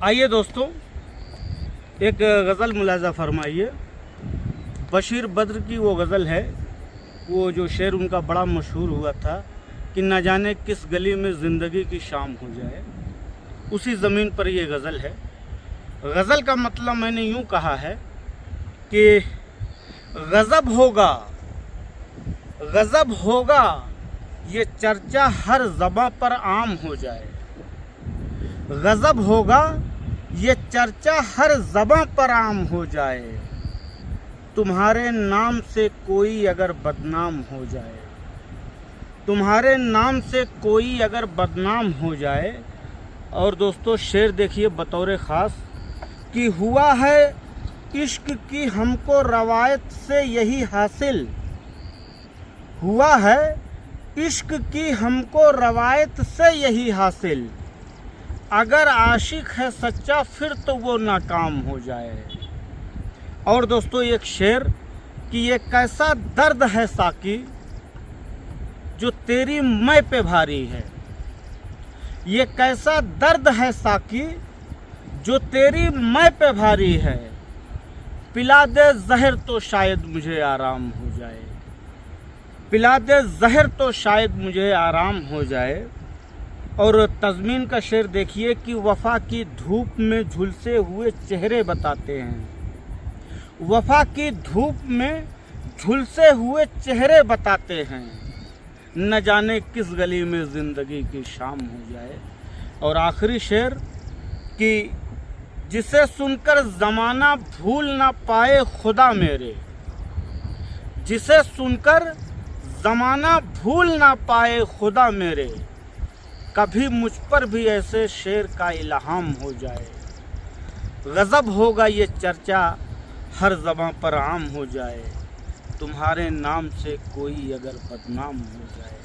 आइए दोस्तों, एक गज़ल मुलाज़ा फरमाइए। बशीर बद्र की वो गज़ल है, वो जो शेर उनका बड़ा मशहूर हुआ था कि न जाने किस गली में ज़िंदगी की शाम हो जाए, उसी ज़मीन पर ये गज़ल है। गज़ल का मतलब मैंने यूँ कहा है कि गज़ब होगा ये चर्चा हर ज़बां पर आम हो जाए। गज़ब होगा ये चर्चा हर ज़बां पर आम हो जाए, तुम्हारे नाम से कोई अगर बदनाम हो जाए, तुम्हारे नाम से कोई अगर बदनाम हो जाए। और दोस्तों शेर देखिए बतौर ख़ास कि हुआ है इश्क की हमको रवायत से यही हासिल, हुआ है इश्क की हमको रवायत से यही हासिल, अगर आशिक है सच्चा फिर तो वो नाकाम हो जाए। और दोस्तों एक शेर कि ये कैसा दर्द है साकी जो तेरी मैं पे भारी है, ये कैसा दर्द है साकी जो तेरी मैं पे भारी है, पिला दे जहर तो शायद मुझे आराम हो जाए, पिला दे जहर तो शायद मुझे आराम हो जाए। और तज़मीन का शेर देखिए कि वफ़ा की धूप में झुलसे हुए चेहरे बताते हैं, वफ़ा की धूप में झुलसे हुए चेहरे बताते हैं, न जाने किस गली में ज़िंदगी की शाम हो जाए। और आखिरी शेर कि जिसे सुनकर ज़माना भूल ना पाए खुदा मेरे, जिसे सुनकर ज़माना भूल ना पाए खुदा मेरे, कभी मुझ पर भी ऐसे शेर का इल्हाम हो जाए। गज़ब होगा ये चर्चा हर ज़बां पर आम हो जाए, तुम्हारे नाम से कोई अगर बदनाम हो जाए।